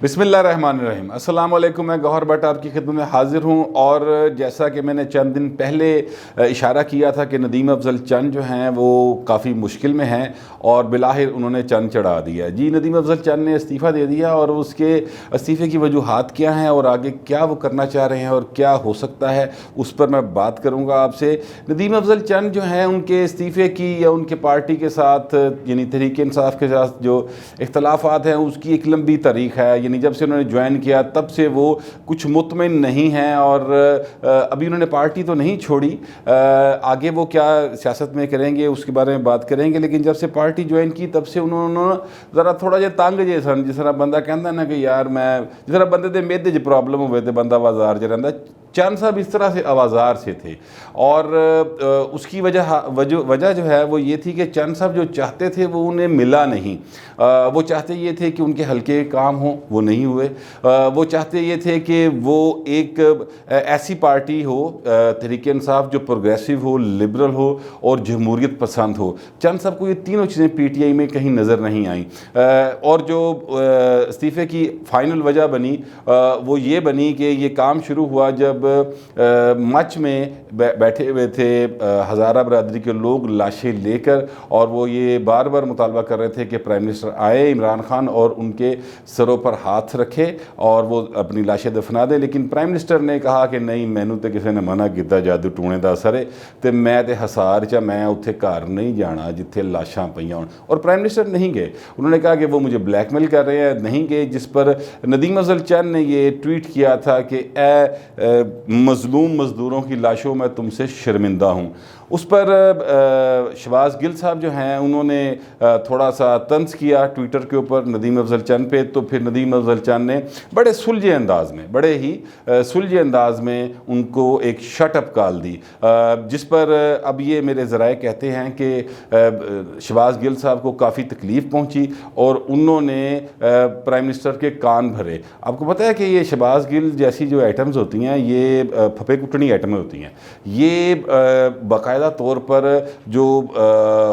بسم اللہ الرحمن الرحیم۔ السلام علیکم، میں گوہر بٹ آپ کی خدمت میں حاضر ہوں، اور جیسا کہ میں نے چند دن پہلے اشارہ کیا تھا کہ ندیم افضل چند جو ہیں وہ کافی مشکل میں ہیں، اور بالآخر انہوں نے چند چڑھا دیا۔ جی ندیم افضل چند نے استعفیٰ دے دیا، اور اس کے استعفے کی وجوہات کیا ہیں اور آگے کیا وہ کرنا چاہ رہے ہیں اور کیا ہو سکتا ہے، اس پر میں بات کروں گا آپ سے۔ ندیم افضل چند جو ہیں ان کے استعفے کی یا ان کے پارٹی کے ساتھ یعنی تحریک انصاف کے ساتھ جو اختلافات ہیں اس کی ایک لمبی تاریخ ہے، یعنی جب سے انہوں نے جوائن کیا تب سے وہ کچھ مطمئن نہیں ہیں، اور ابھی انہوں نے پارٹی تو نہیں چھوڑی، آگے وہ کیا سیاست میں کریں گے اس کے بارے میں بات کریں گے، لیکن جب سے پارٹی جوائن کی تب سے انہوں نے ذرا تھوڑا جہا تنگ جے سن، جس طرح بندہ کہتا ہے نا کہ یار میں جس طرح بندے دے میدے چ پرابلم ہوئے تھے بندہ آوازار جہ رہندا، چند صاحب اس طرح سے آوازار سے تھے، اور اس کی وجہ جو ہے وہ یہ تھی کہ چند صاحب جو چاہتے تھے وہ انہیں ملا نہیں۔ وہ چاہتے یہ تھے کہ ان کے حلقے کام ہوں، وہ نہیں ہوئے۔ وہ چاہتے یہ تھے کہ وہ ایک ایسی پارٹی ہو تحریک انصاف جو پروگریسو ہو، لبرل ہو اور جمہوریت پسند ہو۔ چند صاحب کو یہ تینوں چیزیں پی ٹی آئی میں کہیں نظر نہیں آئیں، اور جو استعفے کی فائنل وجہ بنی وہ یہ بنی کہ یہ کام شروع ہوا جب مچ میں بیٹھے ہوئے تھے ہزارہ برادری کے لوگ لاشیں لے کر، اور وہ یہ بار بار مطالبہ کر رہے تھے کہ پرائم منسٹر آئے عمران خان اور ان کے سروں پر ہاتھ رکھے اور وہ اپنی لاشیں دفنا دیں، لیکن پرائم منسٹر نے کہا کہ نہیں، مینوں تے کسی نے منع کیتا جادو ٹونے دا اثر ہے تے میں تے ہسار چا میں اتھے گھر نہیں جانا جتھے لاشاں پئیاں ہون، اور پرائم منسٹر نہیں گئے۔ انہوں نے کہا کہ وہ مجھے بلیک میل کر رہے ہیں، نہیں گئے، جس پر ندیم افضل چند نے یہ ٹویٹ کیا تھا کہ اے مظلوم مزدوروں کی لاشوں میں تم سے شرمندہ ہوں۔ اس پر شہباز گل صاحب جو ہیں انہوں نے تھوڑا سا طنز کیا ٹویٹر کے اوپر ندیم افضل چند پہ، تو پھر ندیم افضل چند نے بڑے سلجھے انداز میں ان کو ایک شٹ اپ کال دی، جس پر اب یہ میرے ذرائع کہتے ہیں کہ شہباز گل صاحب کو کافی تکلیف پہنچی اور انہوں نے پرائم منسٹر کے کان بھرے۔ آپ کو پتہ ہے کہ یہ شہباز گل جیسی جو آئٹمز ہوتی ہیں یہ پھپے کٹنی آئٹمیں ہوتی ہیں، یہ باقاعدہ طور پر جو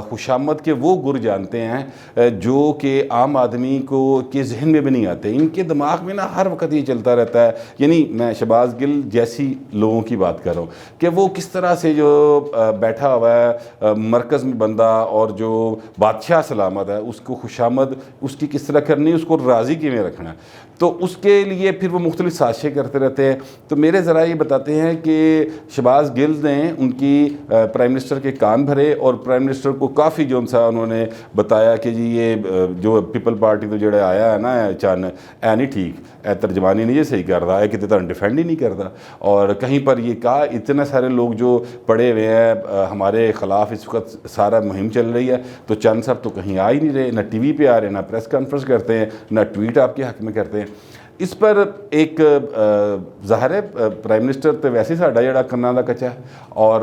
خوشامد کے وہ گر جانتے ہیں جو کہ عام آدمی کو کے ذہن میں بھی نہیں آتے، ان کے دماغ میں نا ہر وقت یہ چلتا رہتا ہے، یعنی میں شہباز گل جیسی لوگوں کی بات کر رہا ہوں کہ وہ کس طرح سے جو بیٹھا ہوا ہے مرکز میں بندہ اور جو بادشاہ سلامت ہے اس کو خوشامد اس کی کس طرح کرنی، اس کو راضی کیویں رکھنا ہے، تو اس کے لیے پھر وہ مختلف سازشیں کرتے رہتے ہیں۔ تو میرے ذرائع یہ بتاتے ہیں کہ شہباز گل نے ان کی پرائم منسٹر کے کان بھرے، اور پرائم منسٹر کو کافی جو سا انہوں نے بتایا کہ جی یہ جو پیپل پارٹی تو جڑا آیا ہے نا چن اے نہیں ٹھیک، اے ترجمانی نہیں یہ صحیح کرتا ہے، کتے طرح ڈیفینڈ ہی نہیں کرتا، اور کہیں پر یہ کہا اتنے سارے لوگ جو پڑے ہوئے ہیں ہمارے خلاف اس وقت سارا مہم چل رہی ہے، تو چند صاحب تو کہیں آ ہی نہیں رہے، نہ ٹی وی پہ آ رہے، نہ پریس کانفرنس کرتے ہیں، نہ ٹویٹ آپ کے حق میں کرتے ہیں۔ اس پر ایک ظاہر ہے پرائم منسٹر تو ویسے ہی ساڈا جڑا کناں دا کچا ہے، اور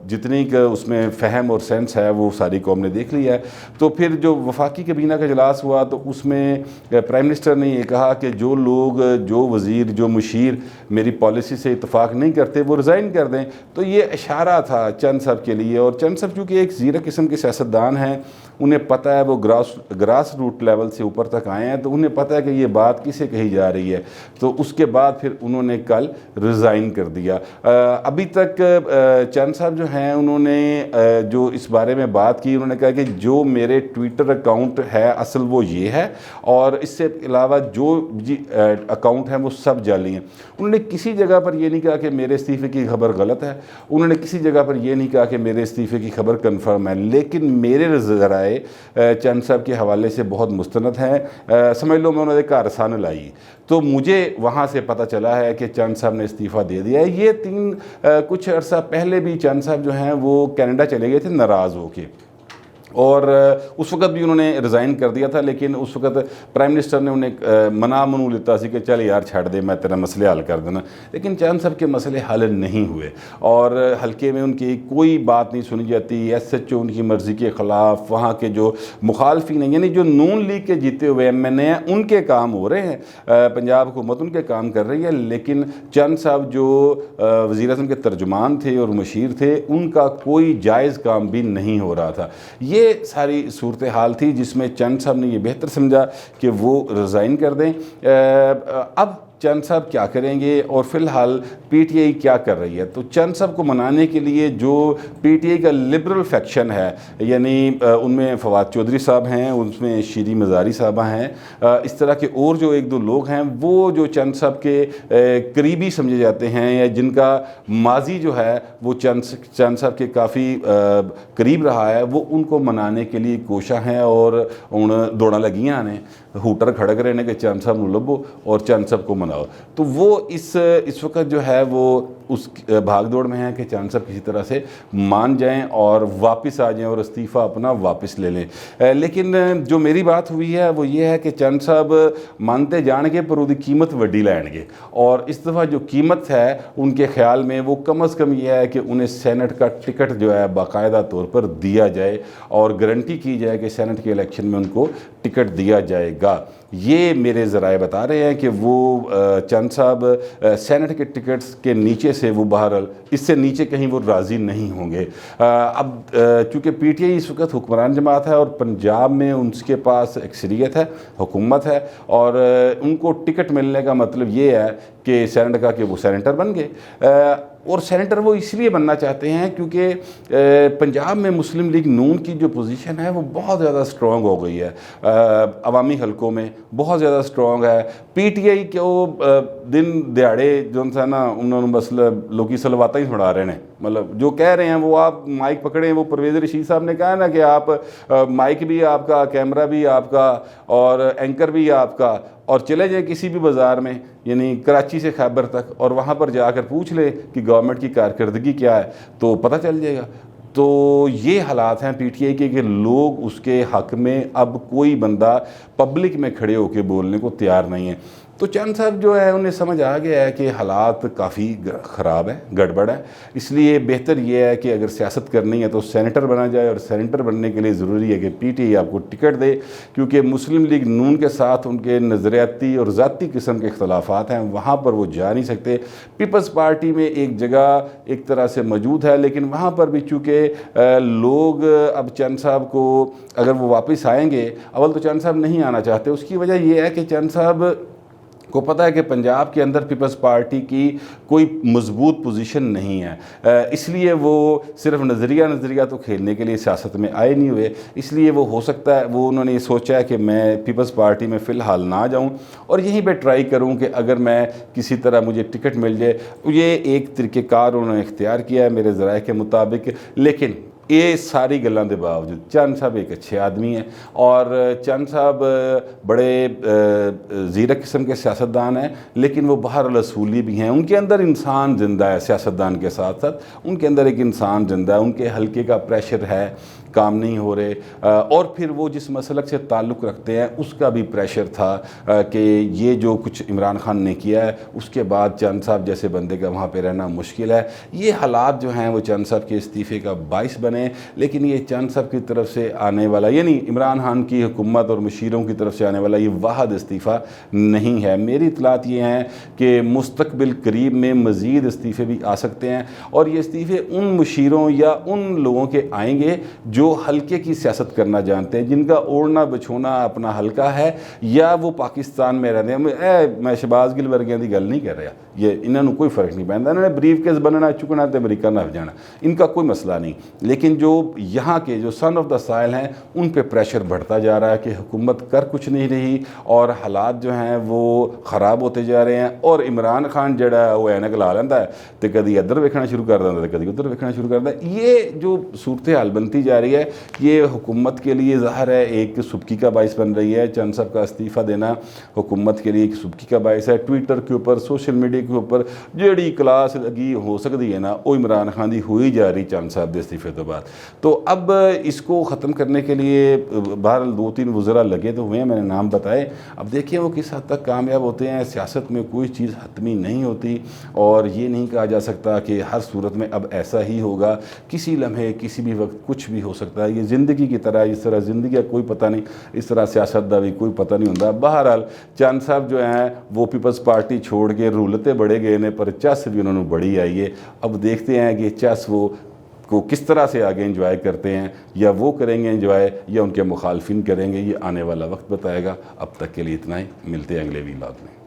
جتنی کہ اس میں فہم اور سینس ہے وہ ساری قوم نے دیکھ لیا ہے۔ تو پھر جو وفاقی کابینہ کا اجلاس ہوا تو اس میں پرائم منسٹر نے یہ کہا کہ جو لوگ جو وزیر جو مشیر میری پالیسی سے اتفاق نہیں کرتے وہ ریزائن کر دیں۔ تو یہ اشارہ تھا چند صاحب کے لیے، اور چند صاحب چونکہ ایک زیرہ قسم کے سیاستدان ہیں، انہیں پتہ ہے وہ گراس روٹ لیول سے اوپر تک آئے ہیں، تو انہیں پتہ ہے کہ یہ بات کسے کہی جا رہی ہے، تو اس کے بعد پھر انہوں نے کل ریزائن کر دیا۔ ابھی تک چند صاحب جو ہیں انہوں نے جو اس بارے میں بات کی، انہوں نے کہا کہ جو میرے ٹویٹر اکاؤنٹ ہے اصل وہ یہ ہے، اور اس سے علاوہ جو اکاؤنٹ ہیں وہ سب جعلی ہیں۔ انہوں نے کسی جگہ پر یہ نہیں کہا کہ میرے استعفے کی خبر غلط ہے، انہوں نے کسی جگہ پر یہ نہیں کہا کہ میرے استعفے کی خبر کنفرم ہے، لیکن میرے ذرائع چند صاحب کے حوالے سے بہت مستند ہیں۔ سمجھ لو میں انہوں نے گھر سن لائی، تو مجھے وہاں سے پتہ چلا ہے کہ چند صاحب نے استعفیٰ دے دیا ہے۔ یہ کچھ عرصہ پہلے بھی چند صاحب جو ہیں وہ کینیڈا چلے گئے تھے ناراض ہو کے، اور اس وقت بھی انہوں نے ریزائن کر دیا تھا، لیکن اس وقت پرائم منسٹر نے انہیں منو لیتا سی کہ چل یار چھڑ دے میں تیرا مسئلے حل کر دینا، لیکن چند صاحب کے مسئلے حل نہیں ہوئے، اور حلقے میں ان کی کوئی بات نہیں سنی جاتی۔ ایس ایچ او ان کی مرضی کے خلاف، وہاں کے جو مخالفین ہیں یعنی جو نون لیگ کے جیتے ہوئے ایم این اے ہیں ان کے کام ہو رہے ہیں، پنجاب حکومت ان کے کام کر رہی ہے، لیکن چند صاحب جو وزیر اعظم کے ترجمان تھے اور مشیر تھے ان کا کوئی جائز کام بھی نہیں ہو رہا تھا۔ یہ ساری صورتحال تھی جس میں چند صاحب نے یہ بہتر سمجھا کہ وہ ریزائن کر دیں۔ اب چند صاحب کیا کریں گے اور فی الحال پی ٹی آئی کیا کر رہی ہے؟ تو چند صاحب کو منانے کے لیے جو پی ٹی آئی کا لبرل فیکشن ہے، یعنی ان میں فواد چودھری صاحب ہیں، اس میں شیریں مزاری صاحبہ ہیں، اس طرح کے اور جو ایک دو لوگ ہیں وہ جو چند صاحب کے قریبی سمجھے جاتے ہیں یا جن کا ماضی جو ہے وہ چند صاحب کے کافی قریب رہا ہے، وہ ان کو منانے کے لیے کوشاں ہیں اور ان دوڑا لگیاں نے ہوٹر کھڑک رہے ہیں کہ چند صاحب نو لبو اور چند صاحب کو مناؤ۔ تو وہ اس وقت جو ہے وہ اس بھاگ دوڑ میں ہیں کہ چند صاحب کسی طرح سے مان جائیں اور واپس آ جائیں اور استعفیٰ اپنا واپس لے لیں۔ لیکن جو میری بات ہوئی ہے وہ یہ ہے کہ چند صاحب مانتے جان گے پر وہ قیمت وڈی لین گے، اور اس دفعہ جو قیمت ہے ان کے خیال میں وہ کم از کم یہ ہے کہ انہیں سینٹ کا ٹکٹ جو ہے باقاعدہ طور پر دیا جائے اور گارنٹی کی جائے کہ سینٹ کے الیکشن میں ان کو ٹکٹ دیا جائے گا۔ یہ میرے ذرائع بتا رہے ہیں کہ وہ چند صاحب سینٹ کے ٹکٹس کے نیچے سے وہ بہرحال اس سے نیچے کہیں وہ راضی نہیں ہوں گے۔ اب چونکہ پی ٹی آئی اس وقت حکمران جماعت ہے اور پنجاب میں ان کے پاس اکثریت ہے، حکومت ہے، اور ان کو ٹکٹ ملنے کا مطلب یہ ہے کہ سینٹ کا کہ وہ سینیٹر بن گئے، اور سینیٹر وہ اس لیے بننا چاہتے ہیں کیونکہ پنجاب میں مسلم لیگ نون کی جو پوزیشن ہے وہ بہت زیادہ سٹرونگ ہو گئی ہے، عوامی حلقوں میں بہت زیادہ سٹرونگ ہے۔ پی ٹی آئی کے وہ دن دیہڑے جو نا انہوں نے بس لوکی سلواتا ہی چھڑا رہے ہیں، مطلب جو کہہ رہے ہیں وہ آپ مائک پکڑیں، وہ پرویز رشید صاحب نے کہا نا کہ آپ مائک بھی آپ کا، کیمرہ بھی آپ کا اور اینکر بھی آپ کا، اور چلے جائیں کسی بھی بازار میں یعنی کراچی سے خیبر تک اور وہاں پر جا کر پوچھ لے کہ گورنمنٹ کی کارکردگی کیا ہے تو پتہ چل جائے گا۔ تو یہ حالات ہیں پی ٹی آئی کے کہ لوگ اس کے حق میں اب کوئی بندہ پبلک میں کھڑے ہو کے بولنے کو تیار نہیں ہے۔ تو چند صاحب جو ہے انہیں سمجھ آ گیا ہے کہ حالات کافی خراب ہے، گڑبڑ ہے، اس لیے بہتر یہ ہے کہ اگر سیاست کرنی ہے تو سینیٹر بنا جائے، اور سینیٹر بننے کے لیے ضروری ہے کہ پی ٹی آئی آپ کو ٹکٹ دے، کیونکہ مسلم لیگ نون کے ساتھ ان کے نظریاتی اور ذاتی قسم کے اختلافات ہیں، وہاں پر وہ جا نہیں سکتے۔ پیپلز پارٹی میں ایک جگہ ایک طرح سے موجود ہے، لیکن وہاں پر بھی چونکہ لوگ اب چند صاحب کو اگر وہ واپس آئیں گے، اول تو چند صاحب نہیں آنا چاہتے، اس کی وجہ یہ ہے کہ چند صاحب کو پتہ ہے کہ پنجاب کے اندر پیپلز پارٹی کی کوئی مضبوط پوزیشن نہیں ہے، اس لیے وہ صرف نظریہ تو کھیلنے کے لیے سیاست میں آئے نہیں ہوئے، اس لیے وہ ہو سکتا ہے وہ انہوں نے یہ سوچا ہے کہ میں پیپلز پارٹی میں فی الحال نہ جاؤں اور یہیں پہ ٹرائی کروں کہ اگر میں کسی طرح مجھے ٹکٹ مل جائے۔ یہ ایک طریقہ کار انہوں نے اختیار کیا ہے میرے ذرائع کے مطابق، لیکن یہ ساری گلاں دے باوجود چند صاحب ایک اچھے آدمی ہیں اور چند صاحب بڑے زیرک قسم کے سیاستدان ہیں، لیکن وہ بہرحال اصولی بھی ہیں، ان کے اندر انسان زندہ ہے، سیاستدان کے ساتھ ساتھ ان کے اندر ایک انسان زندہ ہے، ان کے حلقے کا پریشر ہے، کام نہیں ہو رہے، اور پھر وہ جس مسلک سے تعلق رکھتے ہیں اس کا بھی پریشر تھا کہ یہ جو کچھ عمران خان نے کیا ہے اس کے بعد چند صاحب جیسے بندے کا وہاں پہ رہنا مشکل ہے۔ یہ حالات جو ہیں وہ چند صاحب کے استعفے کا باعث بنے، لیکن یہ چند صاحب کی طرف سے آنے والا یعنی عمران خان کی حکومت اور مشیروں کی طرف سے آنے والا یہ واحد استعفیٰ نہیں ہے۔ میری اطلاعات یہ ہیں کہ مستقبل قریب میں مزید استعفے بھی آ سکتے ہیں، اور یہ استعفے ان مشیروں یا ان لوگوں کے آئیں گے جو حلقے کی سیاست کرنا جانتے ہیں، جن کا اوڑھنا بچھونا اپنا حلقہ ہے، یا وہ پاکستان میں رہتے ہیں۔ میں شہباز گل ورگیاں دی گل نہیں کر رہا، یہ انہوں نے کوئی فرق نہیں پہنتا، انہوں نے بریف کیس بننا چکنا تے امریکہ نہ جانا، ان کا کوئی مسئلہ نہیں، لیکن جو یہاں کے جو سن آف دا سائل ہیں ان پہ پریشر بڑھتا جا رہا ہے کہ حکومت کر کچھ نہیں رہی اور حالات جو ہیں وہ خراب ہوتے جا رہے ہیں، اور عمران خان جڑا ہے وہ اینک لا لینا ہے تو کدی ادھر ویکھنا شروع کر دینا ہے، کدی ادھر ویکھنا شروع کر دینا ہے۔ یہ جو صورتحال بنتی جا رہی ہے یہ حکومت کے لیے ظاہر ہے ایک سبکی کا باعث بن رہی ہے۔ چند صاحب کا استعفیٰ دینا حکومت کے لیے ایک سبکی کا باعث ہے۔ ٹویٹر کے اوپر، سوشل میڈیا کے اوپر جیڑی کلاس لگی ہو سکتی ہے نا وہ عمران خان دی ہوئی جا رہی چند صاحب دے استعفے تو بعد۔ تو اب اس کو ختم کرنے کے لیے بہرحال 2-3 وزراء لگے تو ہوئے ہیں، میں نے نام بتائے، اب دیکھیں وہ کس حد تک کامیاب ہوتے ہیں۔ سیاست میں کوئی چیز حتمی نہیں ہوتی اور یہ نہیں کہا جا سکتا کہ ہر صورت میں اب ایسا ہی ہوگا، کسی لمحے کسی بھی وقت کچھ بھی ہو سکتا ہے۔ یہ زندگی کی طرح، اس طرح زندگی کا کوئی پتہ نہیں، اس طرح سیاست کا بھی کوئی پتہ نہیں ہوتا۔ بہرحال چند صاحب جو ہیں وہ پیپلز پارٹی چھوڑ کے رولتے بڑے گئے نے، پر چس بھی انہوں نے بڑی آئی ہے۔ اب دیکھتے ہیں کہ چس وہ کو کس طرح سے آگے انجوائے کرتے ہیں، یا وہ کریں گے انجوائے یا ان کے مخالفین کریں گے، یہ آنے والا وقت بتائے گا۔ اب تک کے لیے اتنا ہی، ملتے ہیں اگلے ویلاگ میں۔